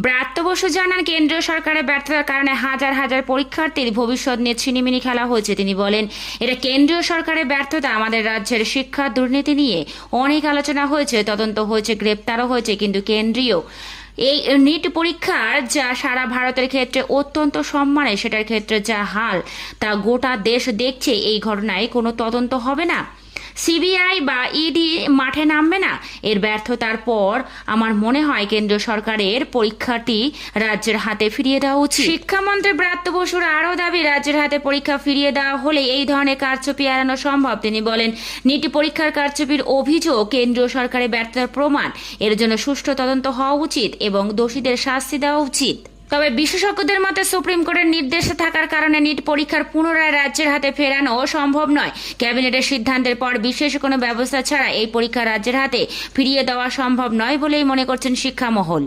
ব্রাত্য বসু জানান, কেন্দ্রীয় সরকারের ব্যর্থতার কারণে হাজার হাজার পরীক্ষার্থীর ভবিষ্যৎ নিয়ে ছিনিমিনি খেলা হয়েছে। তিনি বলেন, এটা কেন্দ্রীয় সরকারের ব্যর্থতা। আমাদের রাজ্যের শিক্ষা দুর্নীতি নিয়ে অনেক আলোচনা হয়েছে, তদন্ত হয়েছে, গ্রেপ্তারও হয়েছে, কিন্তু কেন্দ্রীয় এই নিট পরীক্ষার যা সারা ভারতের ক্ষেত্রে অত্যন্ত সম্মানের, সেটার ক্ষেত্রে যা হাল তা গোটা দেশ দেখছে। এই ঘটনায় কোনো তদন্ত হবে না, সিবিআই বা ইডি মাঠে নামবে না। এর ব্যর্থতার পর আমার মনে হয় কেন্দ্র সরকারের পরীক্ষাটি রাজ্যের হাতে ফিরিয়ে দেওয়া উচিত। শিক্ষামন্ত্রী ব্রাত্য বসুর আরও দাবি, রাজ্যের হাতে পরীক্ষা ফিরিয়ে দেওয়া হলে এই ধরনের কারচুপি এড়ানো সম্ভব। তিনি বলেন, নিট পরীক্ষার কারচুপির অভিযোগ কেন্দ্রীয় সরকারের ব্যর্থতার প্রমাণ। এর জন্য সুষ্ঠু তদন্ত হওয়া উচিত এবং দোষীদের শাস্তি দেওয়া উচিত। তবে বিশেষজ্ঞদের মতে সুপ্রিম কোর্টের নির্দেশে থাকার কারণে নিট পরীক্ষার পুনরায় রাজ্যের হাতে ফেরানো সম্ভব নয়। ক্যাবিনেটের সিদ্ধান্তের পর বিশেষ কোনো ব্যবস্থা ছাড়া এই পরীক্ষা রাজ্যের হাতে ফিরিয়ে দেওয়া সম্ভব নয় বলেই মনে করছেন শিক্ষা মহল।